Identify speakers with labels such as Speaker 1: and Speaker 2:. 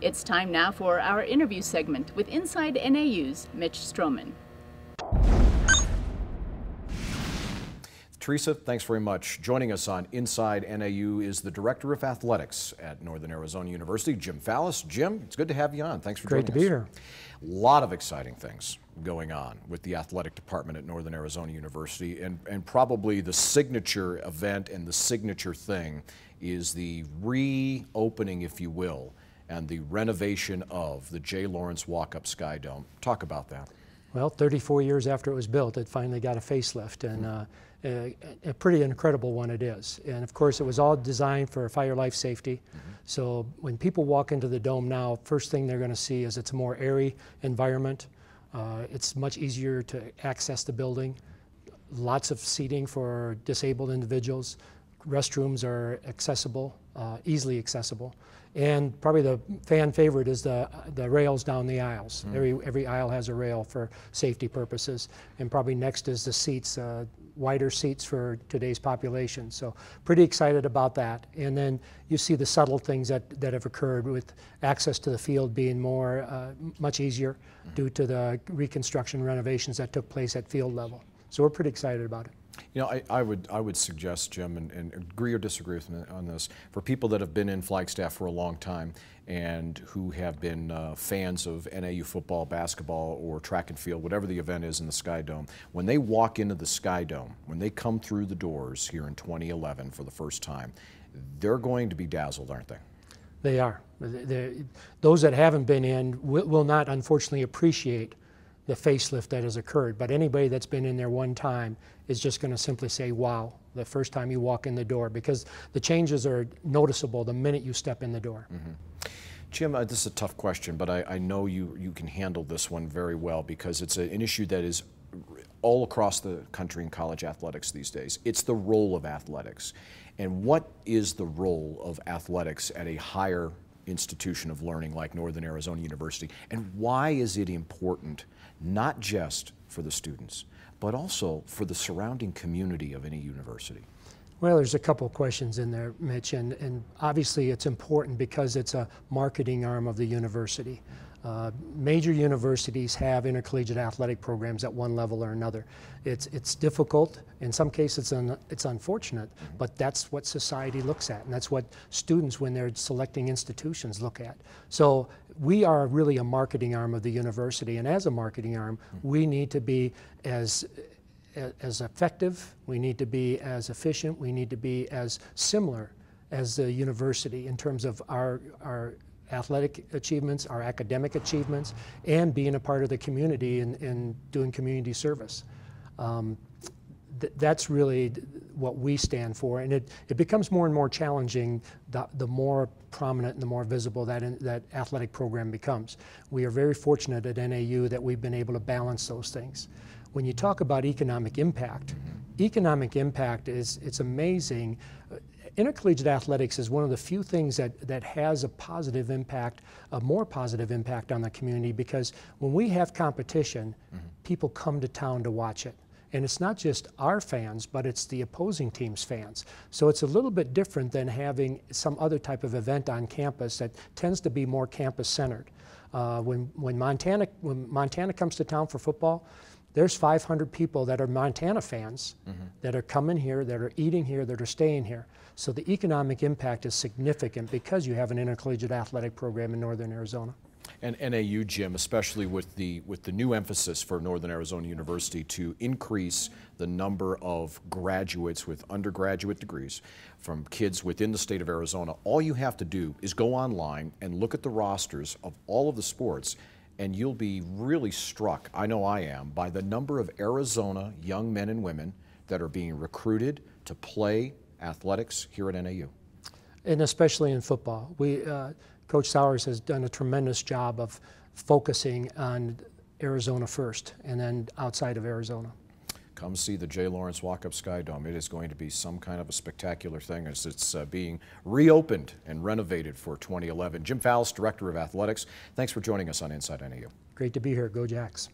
Speaker 1: It's time now for our interview segment with Inside NAU's Mitch Strohman.
Speaker 2: Teresa, thanks very much. Joining us on Inside NAU is the Director of Athletics at Northern Arizona University, Jim Fallis. Jim, it's good to have you on. Thanks for joining us.
Speaker 3: Great to be here.
Speaker 2: A lot of exciting things going on with the athletic department at Northern Arizona University, and probably the signature event and the signature thing is the reopening, if you will, and the renovation of the J. Lawrence Walk-Up Sky Dome. Talk about that.
Speaker 3: Well, 34 years after it was built, it finally got a facelift, and a pretty incredible one it is. And of course, it was all designed for fire life safety. So when people walk into the dome now, first thing they're going to see is it's a more airy environment. It's much easier to access the building. Lots of seating for disabled individuals. Restrooms are accessible, easily accessible. And probably the fan favorite is the rails down the aisles. Every aisle has a rail for safety purposes. And probably next is the seats, wider seats for today's population. So pretty excited about that. And then you see the subtle things that have occurred with access to the field being much easier due to the reconstruction renovations that took place at field level. So we're pretty excited about it.
Speaker 2: You know, I would suggest, Jim, and agree or disagree with me on this, for people that have been in Flagstaff for a long time and who have been fans of NAU football, basketball, or track and field, whatever the event is in the Sky Dome, when they walk into the Sky Dome, when they come through the doors here in 2011 for the first time, they're going to be dazzled, aren't they?
Speaker 3: They are. Those that haven't been in will not, unfortunately, appreciate the facelift that has occurred, but anybody that's been in there one time is just going to simply say, wow, the first time you walk in the door, because the changes are noticeable the minute you step in the door.
Speaker 2: Jim, this is a tough question, but I know you can handle this one very well because it's an issue that is all across the country in college athletics these days. It's the role of athletics. And what is the role of athletics at a higher institution of learning like Northern Arizona University, and why is it important not just for the students but also for the surrounding community of any university?
Speaker 3: Well, there's a couple of questions in there, Mitch, and obviously it's important because it's a marketing arm of the university. Major universities have intercollegiate athletic programs at one level or another. It's difficult. In some cases, it's unfortunate, but that's what society looks at, and that's what students, when they're selecting institutions, look at. So we are really a marketing arm of the university, and as a marketing arm, we need to be as effective, we need to be as efficient, we need to be as similar as the university in terms of our athletic achievements, our academic achievements, and being a part of the community and doing community service. That's really what we stand for, and it becomes more and more challenging the more prominent and the more visible that athletic program becomes. We are very fortunate at NAU that we've been able to balance those things. When you talk about economic impact it's amazing. Intercollegiate athletics is one of the few things that has a positive impact, a more positive impact on the community, because when we have competition, people come to town to watch it. And it's not just our fans, but it's the opposing team's fans. So it's a little bit different than having some other type of event on campus that tends to be more campus-centered. When Montana comes to town for football, there's 500 people that are Montana fans that are coming here, that are eating here, that are staying here. So the economic impact is significant because you have an intercollegiate athletic program in Northern Arizona.
Speaker 2: And NAU, Jim, especially with the new emphasis for Northern Arizona University to increase the number of graduates with undergraduate degrees from kids within the state of Arizona, all you have to do is go online and look at the rosters of all of the sports, and you'll be really struck, I know I am, by the number of Arizona young men and women that are being recruited to play athletics here at NAU.
Speaker 3: And especially in football. Coach Sowers has done a tremendous job of focusing on Arizona first and then outside of Arizona.
Speaker 2: Come see the J. Lawrence Walk-Up Sky Dome. It is going to be some kind of a spectacular thing as it's being reopened and renovated for 2011. Jim Fallis, Director of Athletics, thanks for joining us on Inside NAU.
Speaker 3: Great to be here. Go Jacks.